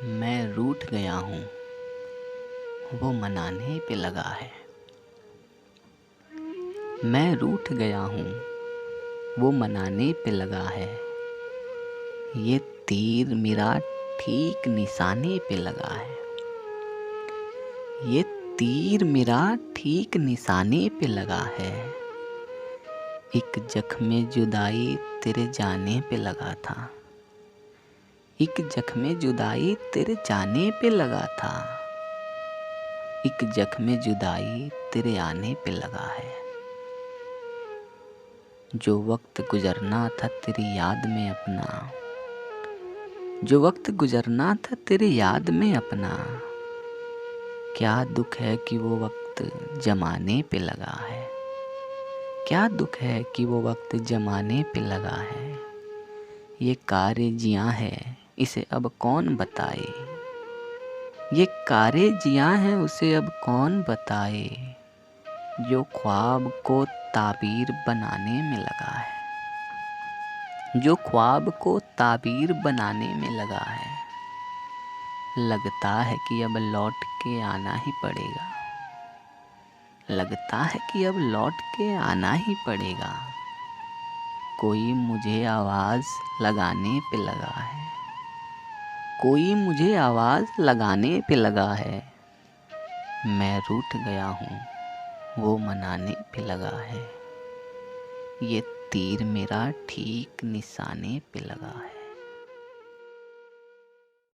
मैं रूठ गया हूँ, वो मनाने पे लगा है। मैं रूठ गया हूँ, वो मनाने पे लगा है। ये तीर मेरा ठीक निशाने पे लगा है। ये तीर मेरा ठीक निशाने पे लगा है। एक जख्मे जुदाई तेरे जाने पे लगा था। एक जख्मे जुदाई तेरे जाने पे लगा था। एक जख्मे जुदाई तेरे आने पे लगा है। जो वक्त गुजरना था तेरी याद में अपना, जो वक्त गुजरना था तेरी याद में अपना, क्या दुख है कि वो वक्त जमाने पे लगा है। क्या दुख है कि वो वक्त जमाने पे लगा है। ये कारे जियां है इसे अब कौन बताए। ये कारे जियां है उसे अब कौन बताए। जो ख्वाब को ताबीर बनाने में लगा है। जो ख्वाब को ताबीर बनाने में लगा है। लगता है कि अब लौट के आना ही पड़ेगा। लगता है कि अब लौट के आना ही पड़ेगा। कोई मुझे आवाज़ लगाने पे लगा है। कोई मुझे आवाज़ लगाने पे लगा है। मैं रूठ गया हूँ, वो मनाने पे लगा है। ये तीर मेरा ठीक निशाने पे लगा है।